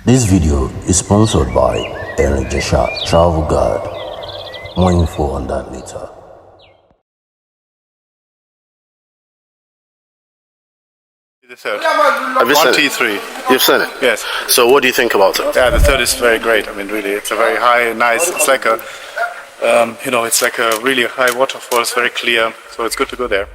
This video is sponsored by Erin Ijesa Travel Guide. More info on that later. The third. Have you seen it? 1T3. You've seen it? Yes. So what do you think about it? Yeah, the third is very great. I mean, really, it's a very high, nice. It's like a, it's like a really high waterfall. It's very clear, so it's good to go there.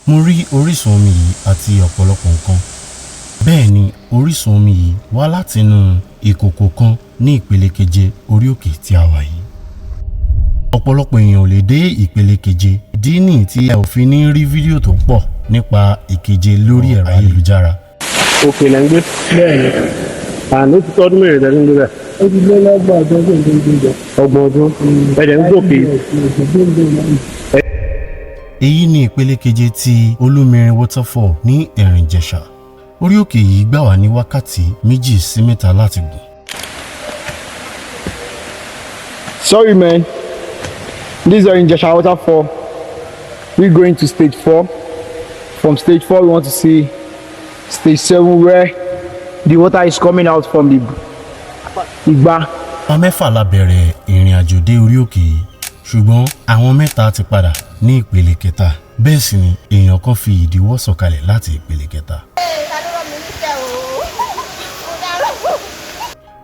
Mo rí orísun omi yìí àti ọ̀pọ̀lọpọ̀ nǹkan. Bẹ́ẹ̀ ni orísun omi yìí wá látinú ìkòkò kan ní ìpele keje orí òkè tí a wà yìí. Ọ̀pọ̀lọpọ̀ èèyàn ò lè dé ìpele keje. Ìdí nìyí tí ẹ ò fi ní rí fídíò tó pọ̀ nípa ìkeje lórí ẹ̀rọ ayélujára. Òkè lẹ́ ń gbé. Bẹ́ẹ̀ni. Àná ti tọ́dún mẹ́rin tẹ́lẹ̀ ń gbé bẹ́ẹ̀. Ó ti lé lọ́gbọ̀n ọdún tó ń gbé. Ọgbọ̀n ọdún. Ẹ̀dẹ̀ ń gòkè. Èyí ni ìpele keje ti Olúmirin Waterfall ní Erin Ijesa. Orí òkè yìí gbà wá ní wákàtí 2 sí 3 láti gùn. Sorry man, this is Erin Ijesa Waterfall. We're going to stage 4. From stage 4 we want to see stage 7 where the water is coming out from the Igba. Àwọn mẹ́fà la bẹ̀rẹ̀ ìrìn àjò dé orí òkè yìí, ṣùgbọ́n àwọn mẹ́ta ti padà ní ìpele kẹta. Bẹ́ẹ̀ sì ni èèyàn kan fi ìdíwọ́ sọ̀kalẹ̀ láti ìpele kẹta.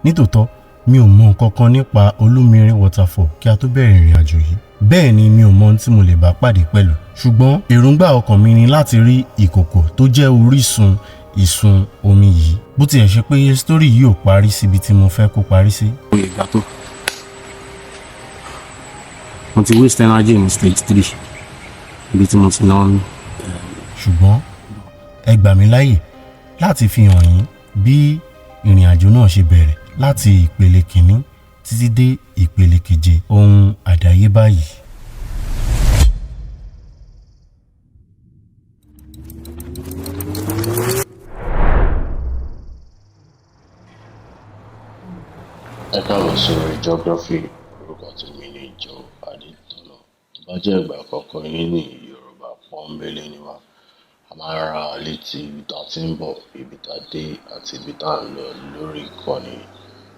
Nítòótọ́ mi ò mọ nǹkan kan nípa Olúmirin Waterfall kí a tó bẹ̀rẹ̀ ìrìn àjò yìí. Bẹ́ẹ̀ ni mi ò mọ ohun tí mo lè bá pàdé pẹ̀lú. Ṣùgbọ́n èròǹgbà ọkàn mi ni láti rí ìkòkò tó jẹ́ orísun ìsun omi yìí. Bó tiẹ̀ ṣe pé sítórì yìí ò parí síbi tí mo fẹ́ kó parí sí. Oye ìgbà tó. Mo ti waste energy ní stage 3. Ibi tí mo ti náà ní. Ṣùgbọ́n ẹ gbà mí láyè láti fi hàn yín bí ìrìn àjò náà ṣe bẹ̀rẹ̀ láti ìpele kìíní títí dé ìpele keje ohun àdáyébá yìí. Ẹ káàbọ̀ sórí geography. Orúkọ tèmi ni Ìjọ Adétọ́nà. Tó bá jẹ́ ìgbà àkọ́kọ́ yín ní Yorùbá pọ́nbélé ni wá. A máa ń ra létí ibi tá a ti ń bọ̀, ibi tá a dé àti ibi tá a ń lọ lórí ìkànnì.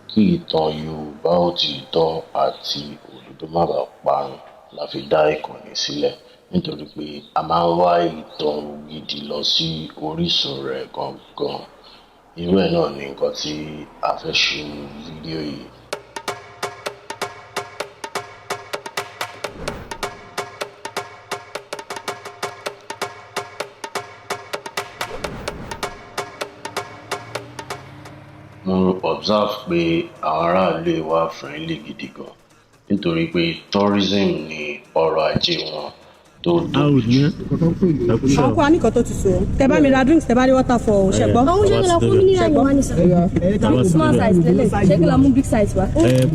Kí ìtàn Yorùbá òtítọ́ àti òdodo má bàa parun la fi dá ìkànnì sílẹ̀. Nítorí pé a máa ń wá ìtàn gidi lọ sí orísun rẹ̀ gangan. Irú ẹ̀ náà ni nǹkan tí a fẹ́ ṣe ní fídíò yìí. Mo observe pé àwọn aráàlú wa friendly gidi gan nítorí pé tourism ni ọrọ̀ ajé wọn tó tóbi jù. Àwọn kó a ní nǹkan tó ti so. Tẹ bá mi ra drinks, tẹ bá rí waterfall, ṣe gbọ́. Àwọn oúnjẹ la fún mi ní ìlànà wa ní sọ. Small size lélẹ̀. Ṣé kí la mú big size wa?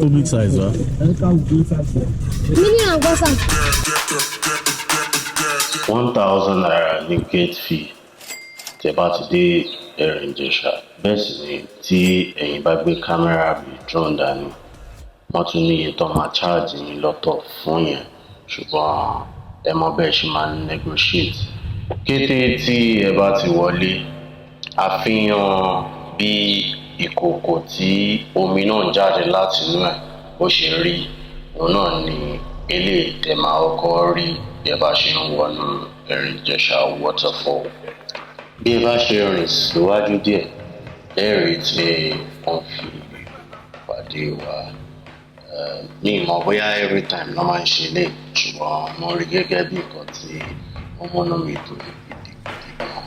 Public size wa. Mi ní àwọn gbọ́sà. 1,000 naira ní gate fee tẹ́ bá ti dé Erin Ijesa. Bẹ́ẹ̀ sì ni tí ẹ̀yin bá gbé kámẹ́rà bí drone dání, wọ́n tún ní iye tó máa charge yín lọ́tọ̀ fún yẹn. Ṣùgbọ́n ẹ mọ bẹ́ẹ̀ ṣe máa negotiate. Kété tí ẹ bá ti wọlé, àfihàn bí ìkòkò tí omi náà jáde láti inú ẹ̀ ó ṣe rí. Òun náà ni eléyìí tẹ́ máa kọ́kọ́ rí bí ẹ bá ṣe ń wọnú Erin Ijesa Waterfall. Bí ẹ bá ṣe rìn síwájú díẹ̀, lẹ́rìí tí wọ́n fi pàdé wa. Ní ìmọ̀ bóyá every time ló máa ń ṣe lé, ṣùgbọ́n mo rí gẹ́gẹ́ bí nǹkan tí ó múnú mi dùn gidigidi gan.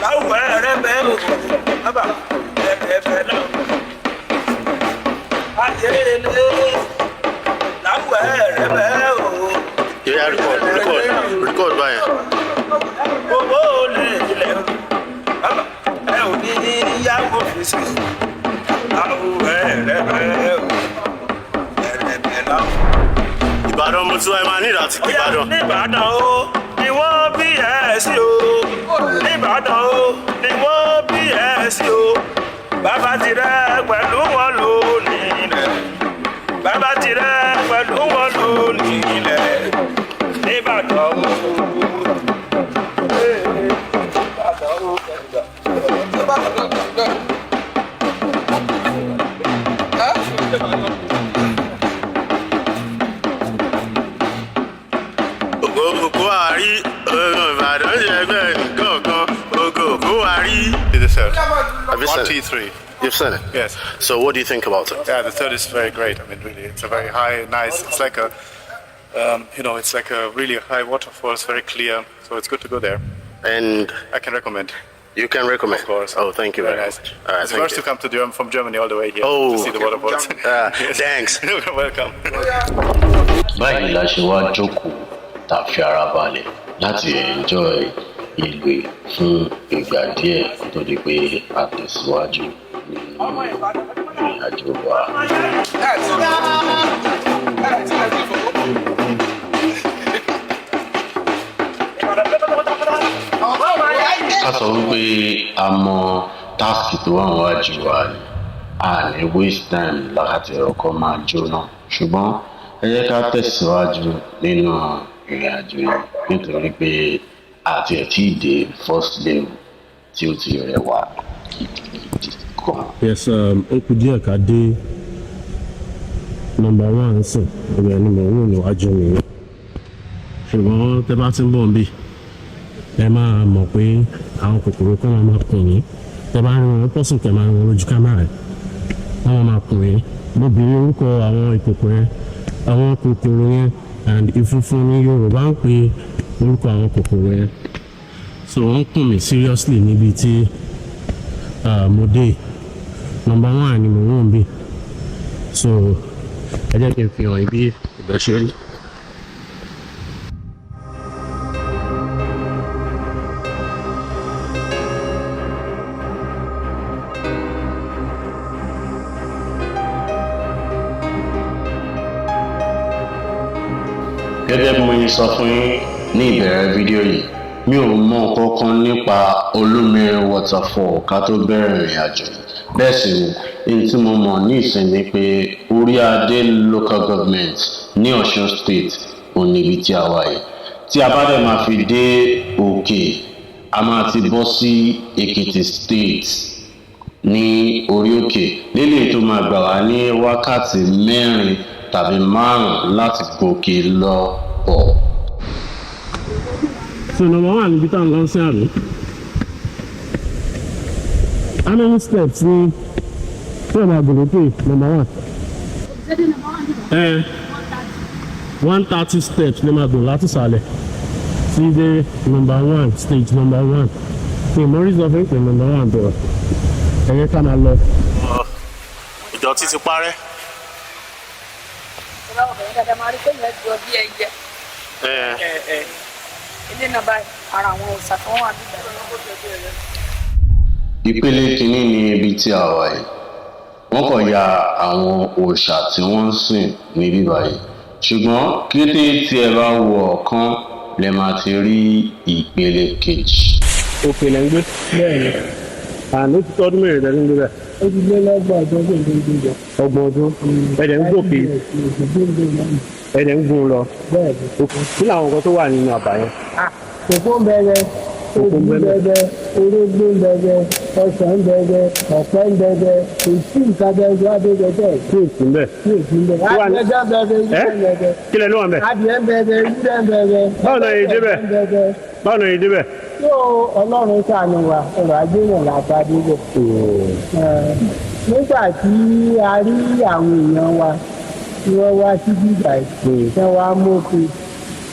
Láwùjọ rẹ̀ Yeah, record, Brian. Ìbàdàn mo tún ẹ máa ní ìdàtí kí Ìbàdàn. Ìbàdàn o ni wọ́n bí ẹ sí o. Ìbàdàn o ni wọ́n bí ẹ sí o. Bàbá tirẹ̀ pẹ̀lú wọn ló nílẹ̀. Bàbá tirẹ̀ pẹ̀lú wọn ló nílẹ̀. Ìbàdàn o. Have you seen 1T3. You've seen it? Yes. So what do you think about it? Yeah, the third is very great. I mean, really, it's a very high, nice. It's like a, it's like a really high waterfall. It's very clear, so it's good to go there. And I can recommend. You can recommend? Of course. Oh, thank you very nice. much. All right, it's first to come to from Germany all the way here to see the waterfalls. Thanks. You're welcome. Báyìí la ṣe wá jókòó tá a fi ara balẹ̀ láti enjoy ìgbé fún ìgbà díẹ̀ kó tó di pé a tẹ̀síwájú nínú ìrìn àjò wa. Ká sọ wípé a mọ táàsì tó wà wájú wa ni a ní waste time láti ọkọ̀ máa jóná ṣùgbọ́n ẹ jẹ́ ká tẹ̀síwájú nínú ìrìn àjò yìí nítorí pé àti ẹ̀ tí ì dé first level tí ó ti rẹwà gidigidi kan. Yes, ó kù díẹ̀ ká dé number 1 sìn ọ̀rẹ́ ni mò ń wò níwájú mi ṣùgbọ́n tẹ́ bá ti ń bọ̀ ń bì ẹ máa mọ̀ pé àwọn kòkòrò kan máa kùn yín tẹ́ bá rí wọn pọ̀sùn kẹ́ máa rí wọn lójú kámẹ́rà wọ́n máa kùn yín lóbìnrin orúkọ àwọn ìkòkò yẹn àwọn kòkòrò yẹn and ìfunfun ní Yorùbá ń pè orúkọ àwọn kòkòrò yẹn so wọ́n kùn mí seriously níbi tí mo dé number 1 ni mo wọ́n bí so ẹ jẹ́ kí n fi hàn ibi ìbẹ̀ ṣe rí. Gẹ́gẹ́ bí mo yín sọ fún yín ní ìbẹ̀rẹ̀ fídíò yìí mi ò mọ kankan nípa Olúmere waterfall ká tó bẹ̀rẹ̀ ìrìn àjò bẹ́ẹ̀ sì ni èyí tí mo mọ̀ ní ìsìn ni pé orí adé local government ní Osun State ò níbi tí a wà yìí tí a bá dẹ̀ máa fi dé òkè a máa ti bọ́ sí Èkìtì State ní orí òkè lélẹ̀ tó máa gbà wá ní wákàtí 4 tàbí 5 láti gòkè lọ bọ̀. So number 1 níbi tá à ń lọ sí àná. How many steps ni tí ọba àgbòlópè number 1? 130 steps ní máa gùn láti sàlẹ̀ sí dé number 1 stage number 1. Ní Maurice of April number 1 bẹ̀rẹ̀. Ẹ̀yẹ ká máa lọ. Ìdọ̀tí ti parẹ́. Ìpele kìíní ni ibi tí a wà yìí wọ́n kàn ya àwọn òòṣà tí wọ́n ń sìn níbí báyìí ṣùgbọ́n kété tí ẹ bá wo ọ̀kan lè máa ti rí ìpele kejì. Òkè lẹ́ ń gbé bẹ́ẹ̀ ni àná ti tọ́dún mẹ́rin lẹ́nu gbé bẹ́ẹ̀. Ó ti lé lọ́gbọ̀n ọdún tó ń gbé jọ. Ọgbọ̀n ọdún ẹ̀dẹ̀ ń gòkè ẹ̀dẹ̀ ń gùn lọ. Kí làwọn nǹkan tó wà nínú àbá yẹn? Kòkó ń bẹ̀rẹ̀, òbí ń bẹ̀rẹ̀, orógbó ń bẹ̀rẹ̀, ọsàn ń bẹ̀rẹ̀, ọ̀pẹ ń bẹ̀rẹ̀, èsì nǹkan bẹ̀rẹ̀ adéjọ bẹ́ẹ̀. Kí èsì ń bẹ̀? Kí èsì ń bẹ̀? Adìẹ ń bẹ̀rẹ̀, ìdílé ń bẹ̀rẹ̀. Kí lẹ ló wà ń bẹ̀? Adìẹ ń bẹ̀rẹ̀, ìdílé ń bẹ̀rẹ̀. Báwo náà yìí débẹ̀? Báwo náà yìí débẹ̀? Yóò Ọlọ́run ṣàánú wa, ọ̀rọ̀ ajé yàn lápá débẹ̀. Nígbà tí a rí àwọn èèyàn wa tí wọ́n wá sí bíbá ìpè tí wọ́n á mókè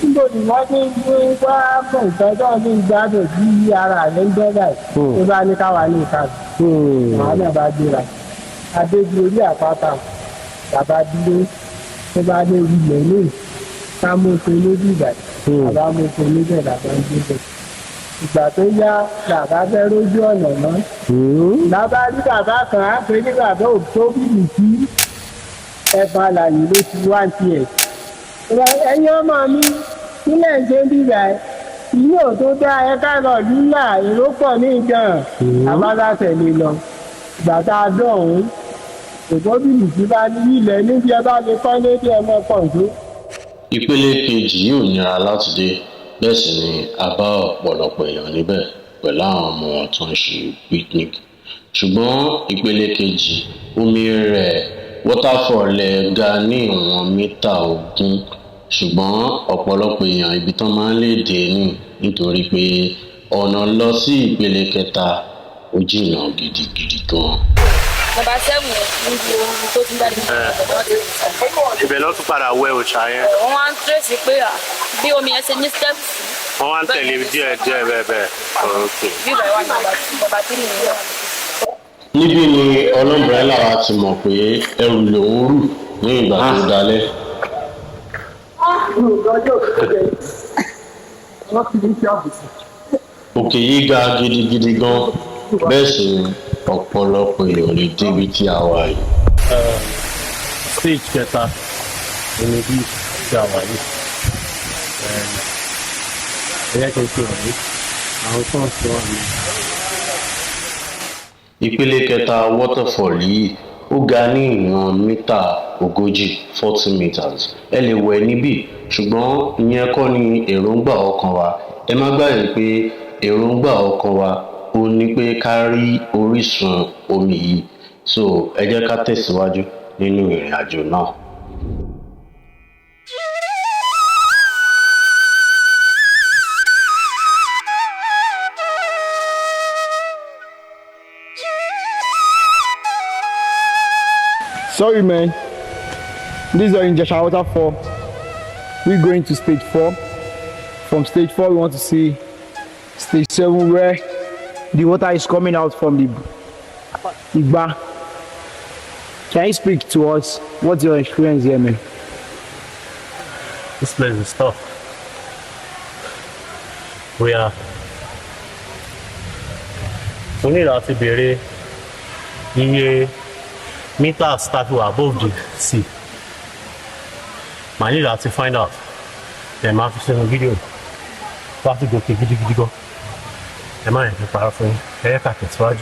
níbo ni wọ́n ti ń gbé wá mọ̀ ìtọ́jọ́ ní ìgbádùn bí ara rẹ̀ ń jẹ́ báyìí tó bá ní káwa ní ìkàdùn àwọn náà bá gbéra adébí orí àpáta bàbá dúró tó bá ní ilẹ̀ ní ká mú oko lójú ìgbà bàbá mú oko lójú ẹ̀ bàbá ń gbé bẹ̀. ìgbà tó yá bàbá fẹ́ rójú ọ̀nà mọ́ bàbá rí bàbá kan á pé ní bàbá òtóbìlì sí ẹ̀fọn àlàyé ló ti wá ń tiẹ̀. ẹ̀yin ọmọ mi nílẹ̀ ń ṣe ń bíbà ìlú ò tó dá ẹ̀ka lọ lílà èrò pọ̀ ní ìjàn àbára tẹ̀lé lọ ìgbà tá a dọ̀hún òtóbìlì sí bá ní ilẹ̀ níbi ẹ bá lè kọ́ lédè ọmọ pọ̀ tó. ìpele kejì yóò nira láti dé bẹ́ẹ̀ sì ni a bá ọ̀pọ̀lọpọ̀ èèyàn níbẹ̀ pẹ̀lú àwọn ọmọ wọn tó ń ṣe picnic ṣùgbọ́n ìpele kejì omi rẹ̀ waterfall ga ní ìwọ̀n mítà 20 ṣùgbọ́n ọ̀pọ̀lọpọ̀ èèyàn ibi tán máa ń lè dé nítorí pé ọ̀nà lọ sí ìpele kẹta ó jìnnà gidigidi gan. Number 7 níbi ohun tó ti ń jáde ibẹ̀ ló tún padà wẹ òòṣà yẹn. wọ́n wá ń tírèsì pé bí omi yẹn ṣe ní steps. wọ́n wá ń tẹ̀lé díẹ̀ bẹ́ẹ̀. bí ìbẹ̀rẹ̀ wà ní number 3 nìyẹn. níbí ni ọlọ́mbrẹ́là wa ti mọ̀ pé ẹrù lòún rù ní ìgbà tó dalẹ̀. òkè yìí ga gidigidi gan bẹ́ẹ̀ sì ni ọ̀pọ̀lọpọ̀ èèyàn lè débi tí a wà yìí. stage kẹta ní bí tí a wà yìí ẹ̀yẹ́ kí n fi hàn yìí àwọn tó ń sọ àmì. ìpele kẹta waterfall yìí ó ga ní ìwọ̀n mítà 40 meters ẹ lè wẹ̀ níbí ṣùgbọ́n ìyẹn kọ́ ni èròǹgbà ọkàn wa ẹ má gbàgbé pé èròǹgbà ọkàn wa ó ní pé ká rí orísun omi yìí so ẹ jẹ́ ká tẹ̀síwájú nínú ìrìn àjò náà. Sorry, man. This is Erin Ijesa Waterfall. We're going to stage 4. From stage 4, we want to see stage 7, where the water is coming out from the Igba. Can you speak to us? What's your experience here, man? This place is tough. We need to be iye meters that were above the sea. I need to find out. Then I have to send a video. I have to go take video. Am I prepared for you? I can't get started.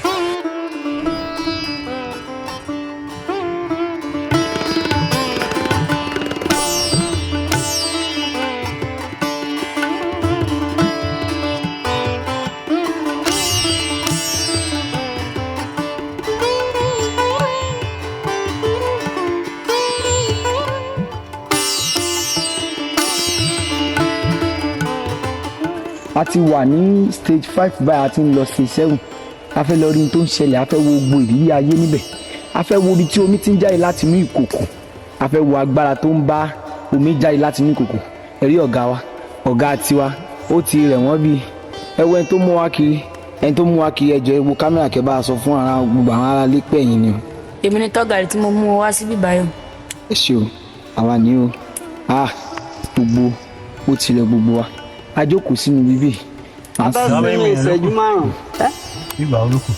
A ti wà ní stage 5 báyìí, a ti ń lọ stage 7. A fẹ́ lọ rí ohun tó ń ṣẹlẹ̀, a fẹ́ wo gbogbo ìrírí ayé níbẹ̀. A fẹ́ wo ibi tí omi ti ń jáde láti inú ìkòkò. A fẹ́ wo agbára tó ń bá omi jáde láti inú ìkòkò. Ẹ̀rí ọ̀gá wa, ọ̀gá tiwa, ó ti rẹ̀ wọ́n bí ẹwọ́ ẹni tó mú wa kiri. Ẹni tó mú wa kiri ẹjọ́ ewu kámẹ́rà kẹ́ bá a sọ fún ara gbogbo àwọn ará ilé pẹ̀yìn ni o. èmi ni tọ́gàrí tí mo mú wá síbí báyọ̀. Ẹ ṣé o, àwa ni o. Gbogbo ó ti rẹ̀ gbogbo wa. A jókòó sínú bíbí. Abẹ́sẹ̀ ìṣẹ́jú márùn-ún. Ìgbà olóko.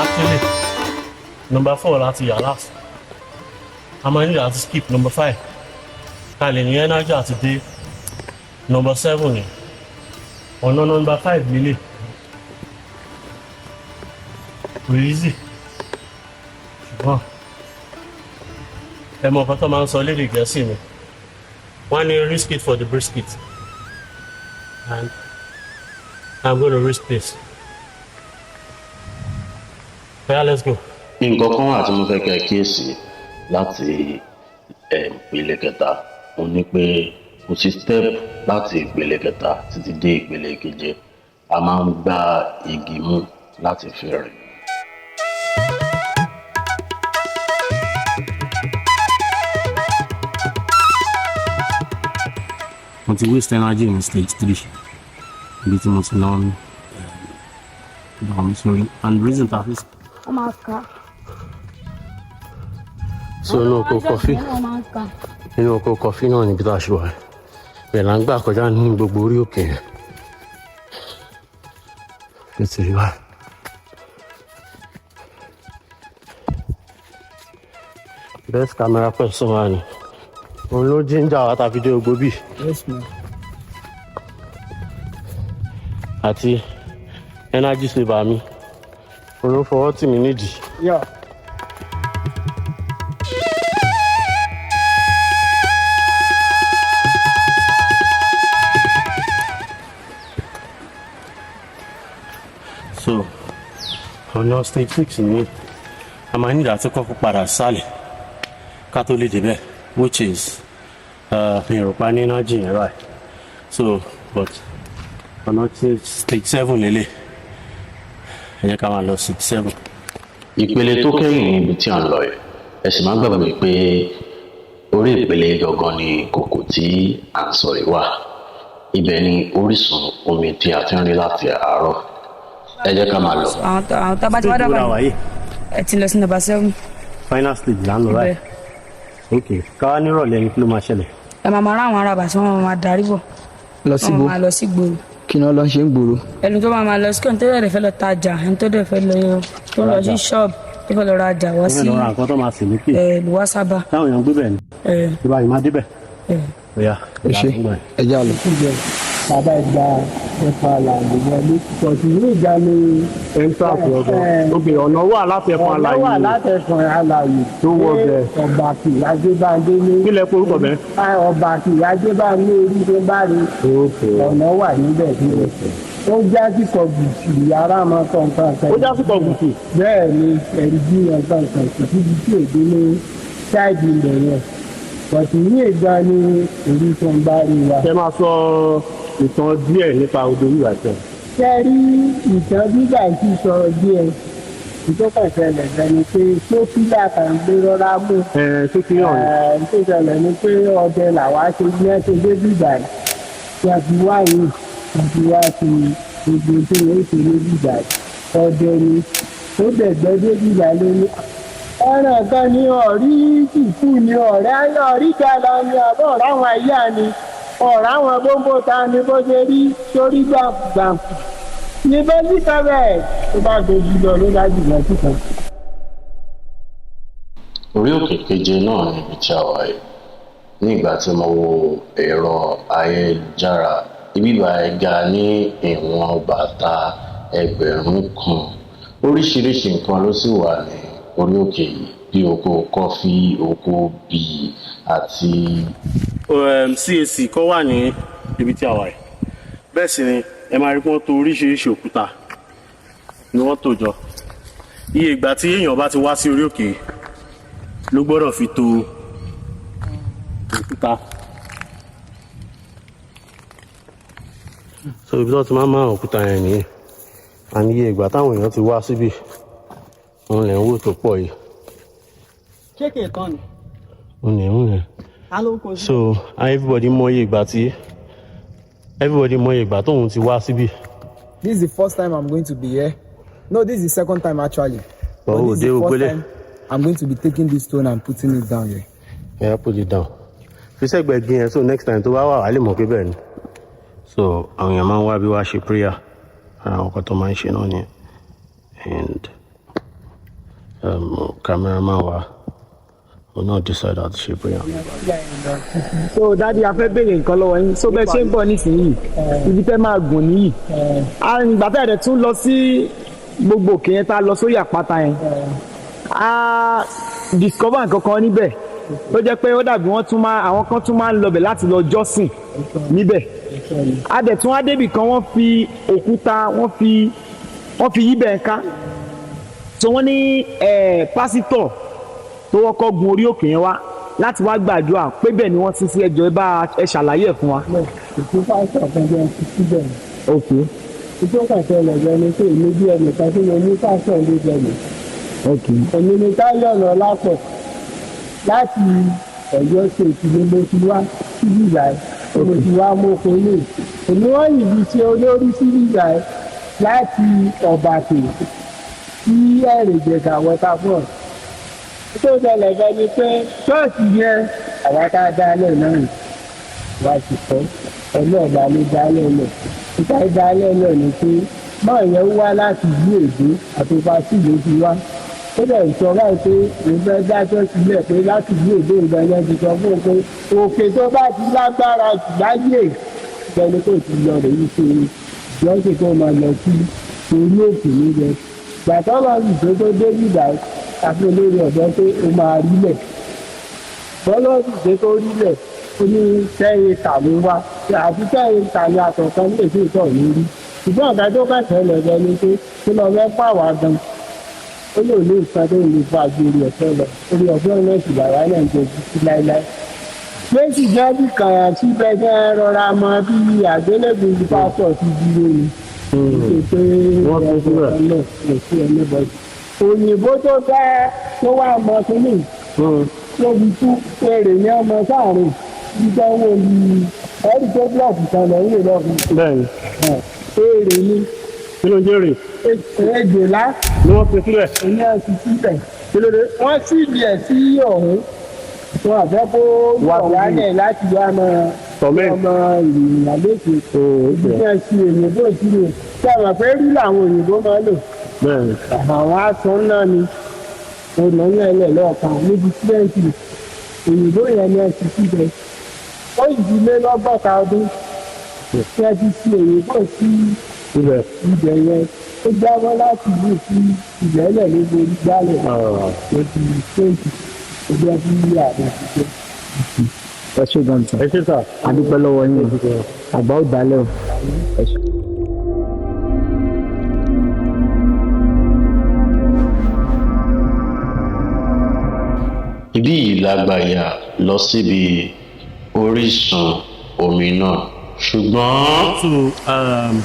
Actually, number 4 láti yà last. A máa ní láti skip number 5. Ká lè ní energy àti dé number 7 ni. Ọ̀nà number 5 lílé. Easy. Ṣùgbọ́n ẹ mọ̀ nǹkan tó máa ń sọ lédè Gẹ̀ẹ́sì mi. Wọ́n ní risk it for the brisket. And I'm going to risk this. Yeah, let's go. nǹkan kan wà tí mo fẹ́ kẹ́ kíyèsí láti ìpele kẹta ó ní pé kò sí step láti ìpele kẹta títí dé ìpele keje a máa ń gbá igi mú láti fi rìn. Mo ti waste energy in stage 3 ibi tí mo ti lọ ń sorry and reason ta fi. So inú oko kọfí náà níbi tá a ṣe wà bẹ́ẹ̀ là ń gbà kọjá ní gbogbo orí òkè yẹn nítorí wá. Best camera person wa ni òun ló jíńjà wa ta fi dé ogbó bí àti energy saver mi òun ló fọwọ́ tì mí nídìí. So ọ̀nà stage 6 ni a máa ní ìdásí kọ́kọ́ padà sálẹ̀ ká tó lè débẹ̀ which is ìrọ̀pá ní energy yẹn right so but ọ̀nà stage 7 lélẹ̀ ẹ jẹ́ ká máa lọ stage 7. Ìpele tó kẹ́yìn ní ibi tí à ń lọ yìí ẹ sì máa ń gbàgbé pé orí ìpele gangan ni kòkò tí à ń sọ yìí wà. Ibẹ̀ ni orísun omi tí a ti ń rí láti àárọ̀. Ẹ jẹ́ ká máa lọ. Àwọn tá a bá ti wá dábàá ẹ ti lọ sí number 7. Final stage là ń lọ báyìí. Ok káwá nírọ̀lẹ́ ẹni kí ló máa ṣẹlẹ̀. Ẹ máa rán àwọn arábà tí wọ́n máa darí bọ̀. Lọ síbo. Wọ́n máa lọ sí gbòòrò. Kí ni wọ́n lọ ṣe ń gbòòrò. Ẹni tó máa lọ sí kí ẹni tó dẹ̀ fẹ́ lọ tajà ẹni tó dẹ̀ fẹ́ lọ tó lọ sí ṣọ́ọ̀bù tó fẹ́ lọ rajà wá sí lùwá sábà. Táwọn èèyàn gbé bẹ̀ ni. Ìbá yìí máa débẹ̀. Ọ̀yà ẹ já lọ. Bàbá ìgbà ẹ̀fọn àlàyé wọlé pọ̀jù ní ìjà ni. Entrance ọ̀gbọ̀n. Obì ọ̀nà wà láti ẹ̀fọn àlàyé. Ọ̀nà wà láti ẹ̀fọn àlàyé. Tó wọ bẹ̀. Ọ̀bàkì Ajébándé ní. Kí lẹ porúkọ bẹ́ẹ̀? Ọ̀bàkì Ajébándé orí tó bá rí. Ọ̀nà wà níbẹ̀ síbẹ̀. Ó já sí kọ̀gùtì yàrá máa tọ̀ nǹkan kan. Ó já sí kọ̀gùtì. Bẹ́ẹ̀ ni ẹ̀rí bí nǹkan kan kò síbi tí èdè ní ṣáìdì ilẹ̀ yẹn. Pọ̀tù ní ìgbà ni orí tó ń bá rí wa. Ṣé máa sọ ìtàn díẹ̀ nípa odò ìwà ìtàn? Ṣé rí ìtàn gbígbà tí sọ díẹ̀ ìtọ́kọ̀ ìṣẹ̀lẹ̀ gan ni pé tó kílà kan gbé rọra mú. Tó kí hàn. Tó ṣẹlẹ̀ ni pé ọdẹ làwa ṣe ní ẹsẹ̀ dé bíbà yìí. Tí a fi wá yìí, a fi wá sí gbogbo tó yẹ ṣe dé bíbà yìí. Ọdẹ ni ó dẹ̀gbẹ́ dé bíbà lórí. Ẹran kan ni ọ̀rí kìkú ni ọ̀rí jàlọ ni ọ̀rọ̀ ọ̀ráwọn ẹ̀yà ni ọ̀ráwọn gbogbo ta ni bó ṣe rí sórí gbàǹgbàǹkù ní bẹ́ẹ̀ni kẹ́rẹ́ tó bá dojú lọ ló dájú lọ sí kan. Orí òkè keje náà níbi tí a wà yìí ní ìgbà tí mo wo ẹ̀rọ ayélujára ibíbà ẹ̀ga ní ìwọ̀n bàtà 1000 kan oríṣiríṣi nǹkan ló sì wà ní orí òkè yìí bí oko kọfí oko bíi àti. CAC kọ́ wà ní ibi tí a wà yìí bẹ́ẹ̀ sì ni ẹ máa rí pé wọ́n tò oríṣiríṣi òkúta ni wọ́n tò jọ iye ìgbà tí èèyàn bá ti wá sí orí òkè ló gbọ́dọ̀ fi tò òkúta. So ibi tó ti máa òkúta yẹn nìyẹn àní iye ìgbà táwọn èèyàn ti wá síbí òun lè ń wò tó pọ̀ yìí. ṣé kì í tán ni. òun lè ń yẹn. So everybody mọ iye ìgbà tóun ti wá síbí. This is the first time I'm going to be here. No, this is the second time actually. But this is the first time I'm going to be taking this stone and putting it down here. Yeah, put it down. Fi sẹ́gbẹ̀ẹ́ gbin yẹn so next time tó bá wà wá lè mọ̀ pé bẹ́ẹ̀ ni. So àwọn èèyàn máa ń wá bí wá ṣe prayer ara àwọn kan tó máa ń ṣe náà ni and cameraman wa will not decide how to ṣe prayer. So daddy a fẹ́ béèrè nǹkan lọ́wọ́ yín so bẹ́ẹ̀ ṣe ń bọ̀ nísìnyí ibi tẹ́ máa gùn níyì ìgbà tẹ́ ẹ̀dẹ̀ tún lọ sí gbogbo òkè yẹn tá a lọ sórí àpáta yẹn a discover nǹkan kan níbẹ̀ tó jẹ́ pé ó dàbí àwọn kan tún máa ń lọbẹ̀ láti lọ jọ́sìn níbẹ̀ a dẹ̀ tún á débì kan wọ́n fi òkúta wọ́n fi yíbẹ̀ ká so wọ́n ní pásítọ̀ tó wọ́kọ́ gun orí òkè yẹn wá láti wá gbàdúrà pé bẹ́ẹ̀ ni wọ́n ti sí ẹjọ́ ẹ ṣàlàyé ẹ̀ fún wa. òkú pásítọ̀ kan jẹ́ ti síbẹ̀. ok ìjọ kàtẹ́ lẹ̀jẹ̀ ni pé èmi bí ẹnìkan tí mo ní pásọ̀ ló jẹ mi. èmi ni táyọ̀nù ọlápọ̀ láti Ọ̀yọ́ State ni mo ti wá sí ìgbà ẹ̀ mo ti wá mọ́kò ní èmi wọ́n yìí ṣe olórí sí ìgbà ẹ̀ láti ọ̀bàtò sí ẹ̀rẹ̀jẹ̀gà waterfall. tó ṣẹlẹ̀ gan ni pé ṣọ́ọ̀ṣì yẹn àwa tá a dá lẹ̀ náà wá ti kọ́ ọlọ́ọ̀bá ló dá lẹ̀ lẹ̀ ìta ìdá lẹ̀ lẹ̀ ni pé máa yẹn wá láti ìlú èdè àtòpá sí ìlú ti wá ó dẹ̀ sọ láì pé ìfẹ́ dájọ́ sílẹ̀ pé láti ìlú èdè ìgbàlẹ̀ ti sọ fún un pé òkè tó bá ti lágbára jù láyè ìgbẹ́ni kò ti lọ rẹ̀ yìí ṣe ìjọ́sìn kó máa lọ sí orí òkè níbẹ̀ gbàtọ́ lọ sí tó tó dé nígbà àti olórí ọ̀dọ́ pé ó máa rí lẹ̀ bọ́lọ́ọ̀sì tó tó rí lẹ̀ ó ní sẹ́yìn tàló wá àti sẹ́yìn tàló àtọ̀kan lè fi ìtọ̀ lórí ṣùgbọ́n ọ̀gá tó bá tẹ̀lé ẹ̀jẹ̀ ni pé kí lọ fẹ́ pàwọ́ gan ó lè ní ìsan tó lè fa gbèrè ọ̀fẹ́ lọ orí ọ̀fẹ́ náà sì bàbá náà jẹ títí láéláé. méjì jẹ́ bí kàn síbẹ̀ jẹ́ rọra mọ bí àgbélébùú pásọ̀ ti dúró ni. pé náà kò sí ẹlẹ́bọ̀dì. òyìnbó tó fẹ́ tó wà mọ́ sínú tóbi tú èrè ní ọmọ sáàrin gbígbọ́ owó yìí ẹ̀rí tó blọọ̀kì kan lẹ́yìn ìlọ́ọ̀kì. bẹ́ẹ̀ni. èrè ni. kí ló ń jẹ́ èrè? èjòlá ni wọ́n pe sílẹ̀. ìní ẹ̀sìn síbẹ̀ kílódé wọ́n sì díẹ̀ sí ọ̀hún wọn àfẹ́ kó wàhálẹ̀ láti wá ọmọ ìrìn àlejò ìdíjẹ́ sí òyìnbó ìṣirò tí a mọ̀ pé rí làwọn òyìnbó máa lò àwọn aṣọ náà ni olóyún ẹlẹ́ lọ́ọ̀kan níbi sílẹ̀ǹtì òyìnbó yẹn ní ẹ̀sìn síbẹ̀ ó ìdílé lọ́gọ́ta ọdún tí ẹ ti sí òyìnbó sí ibẹ̀ yẹn ó jábọ́ láti ìlú sí ìbẹ̀lẹ̀ ló borí gbálẹ̀ lójú ṣéǹtì ó jẹ́ bí ààrẹ ṣiṣẹ́. ẹ ṣe gan tán ẹ ṣe sà adúpẹ́ lọ́wọ́ yín àgbà ó dálẹ̀ o. ibí yìí lágbàáyà lọ síbi orísun omi náà ṣùgbọ́n.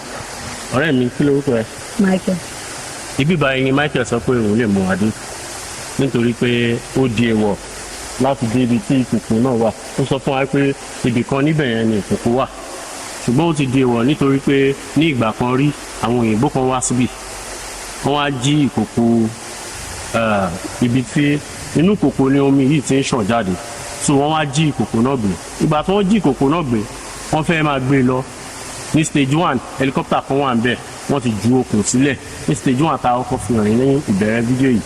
ọ̀rẹ́ mi kí lórúkọ ẹ. Michael. ibi báyìí ni Michael sọ pé òun lè mú wa dé nítorí pé ó di èèwọ̀ láti dé ibi tí ìkòkò náà wà ó sọ fún wa pé ibì kan níbẹ̀ yẹn ni ìkòkò wà ṣùgbọ́n ó ti di èèwọ̀ nítorí pé ní ìgbà kan rí àwọn òyìnbó kan wá síbì wọ́n wá jí ìkòkò ibi tí inú ìkòkò ni omi yìí ti ń ṣàn jáde so wọ́n wá jí ìkòkò náà gbé ìgbà tí wọ́n jí ìkòkò náà gbé wọ́n fẹ́ máa gbé lọ ní stage 1 helicopter kan wà níbẹ̀ wọ́n ti ju okùn sílẹ̀ ní stage 1 ta ọkọ̀ fi hàn ní ìbẹ̀rẹ̀ fídíò yìí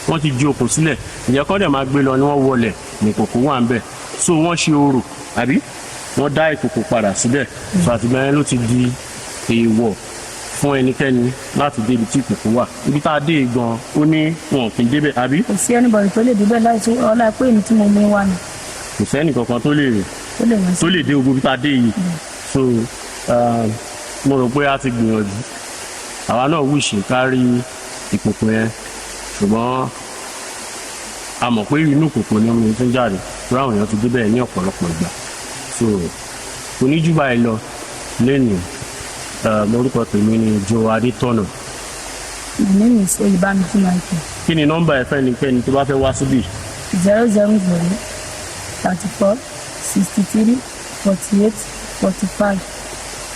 wọ́n ti ju okùn sílẹ̀ ìyẹn kọ́ dẹ̀ máa gbé lọ ni wọ́n wọlẹ̀ ní ìkòkò wà níbẹ̀ so wọ́n ṣe orò àbí wọ́n dá ìkòkò padà síbẹ̀ so àtìgbà yẹn ló ti di èèwọ̀ fún ẹnikẹ́ni láti dé ibi tí ìkòkò wà ibi tá a dé gan ó ní wọn kì í débẹ̀ àbí. kò sí ẹnìbọ̀dì tó lè débẹ̀ láì tó ọlá pé èmi tí mo mú wá ni. kò sẹ́nì kankan tó lè dé gbogbo ibi tá a dé yìí so mo rò pé a ti gbìyànjú àwa náà wíṣì kárí ìkòkò yẹn ṣùgbọ́n a mọ̀ pé inú ìkòkò ni omi tó ń jáde tó ráwọn èèyàn ti débẹ̀ ní ọ̀pọ̀lọpọ̀ ìgbà so kò ní jù báyìí lọ lẹ́nu lórúkọ tèmi ni Jo Adétọ̀nà. my name is Oyèbámijí Michael. kí ni nọ́mbà ẹ fẹ́nikẹ́ni tó bá fẹ́ wá síbí. 070 34 63 48 45.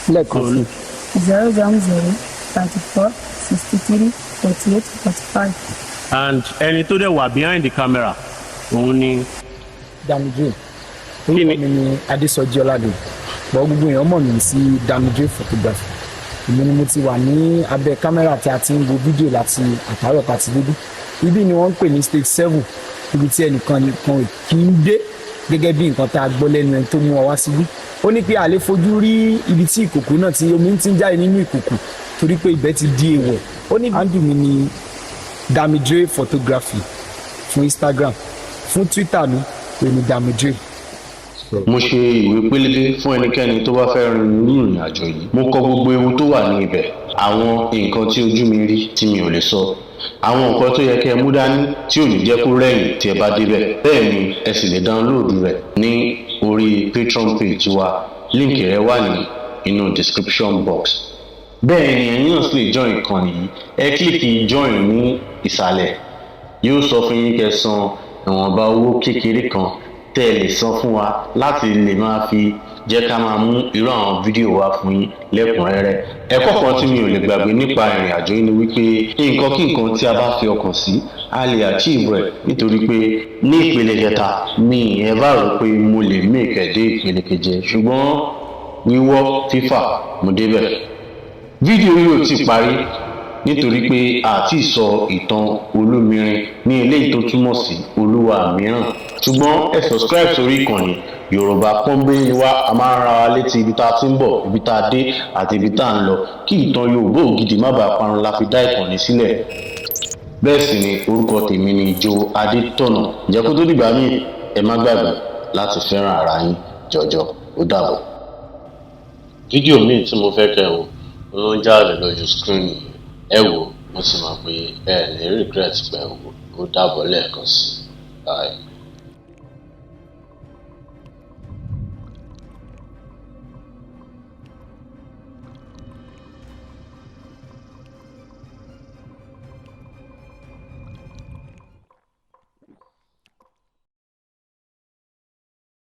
lẹ́ẹ̀kan sí. 070 34 63 48 45. and ẹni tó dẹ̀ wà behind the camera òun ni. Damije orúkọ mi ni Adésọjí Ọládé bọ́ gbogbo èèyàn mọ̀ mí sí Damije photography èmi ni mo ti wà ní abẹ́ kámẹ́rà tí a ti ń wo fídíò láti àtàrọ̀ pàtí dédé ibi ni wọ́n ń pè ní stage 7 ibi tí ẹnìkan kì í dé gẹ́gẹ́ bí nǹkan tá a gbọ́ lẹ́nu ẹni tó mú wa wá síbí ó ní pé a lè fojú rí ibi tí ìkòkò náà tí omi ti ń jáde nínú ìkòkò torí pé ibẹ̀ ti di èèwọ̀ ó ní handle mi ní Damije photography fún Instagram fún Twitter mi pé ní Damije. mo ṣe ìwé pélébé fún ẹnikẹ́ni tó bá fẹ́ rin irú ìrìn àjò yìí mo kọ gbogbo ewu tó wà ní ibẹ̀ àwọn nǹkan tí ojú mi rí tí mi ò lè sọ àwọn nǹkan tó yẹ kẹ́ ẹ mú dání tí ò ní jẹ́ kó rẹ̀yìn tí ẹ bá débẹ̀ bẹ́ẹ̀ ni ẹ sì lè dáńlóòdù rẹ̀ ní orí Patreon page wa líǹkì rẹ̀ wà ní inú description box bẹ́ẹ̀ ni ẹ̀yin náà sì lè join ìkànnì yìí ẹ kílìkì join ní ìsàlẹ̀ yóò sọ fún yín kẹ́ san ìwọ̀nba owó kékeré kan tẹ́ ẹ lè san fún wa láti lè máa fi jẹ́ ká máa mú irú àwọn fídíò wá fún yín lẹ́kùnrẹ́rẹ́. ẹ̀kọ́ kan tí mi ò lè gbàgbé nípa ìrìn àjò yìí ni wípé nǹkan kí nǹkan tí a bá fi ọkàn sí a lè achieve rẹ̀ nítorí pé ní ìpele kẹta mi ẹ bá rò pé mo lè make ẹ̀ dé ìpele keje ṣùgbọ́n wíwọ́ fífà mo débẹ̀. fídíò yìí ò tí parí nítorí pé a ti sọ ìtàn olómirin ní eléyìí tó túmọ̀ sí olúwa mìíràn ṣùgbọ́n ẹ subscribe sórí ìkànnì yorùbá pọ́nbélé ni wá a máa ń ra wa létí ibi tá a ti ń bọ̀ ibi tá a dé àti ibi tá a ń lọ kí ìtàn yorùbá ògidì má bàa parun la fi dá ìkànnì sílẹ̀. bẹ́ẹ̀ sì ni orúkọ tèmi ni Jo Adétọ̀nà ǹjẹ́ kó tó dìgbà míì ẹ má gbàgbé láti fẹ́ràn ara yín jọjọ ó dàbọ̀. fídíò míì tí mo fẹ́ kẹ́ wò ló ń jáde lójú screen yìí ẹ wò mo sì mọ̀ pé ẹ ní regret pé ó dàbọ̀ lẹ́ẹ̀kan sí i. Bye.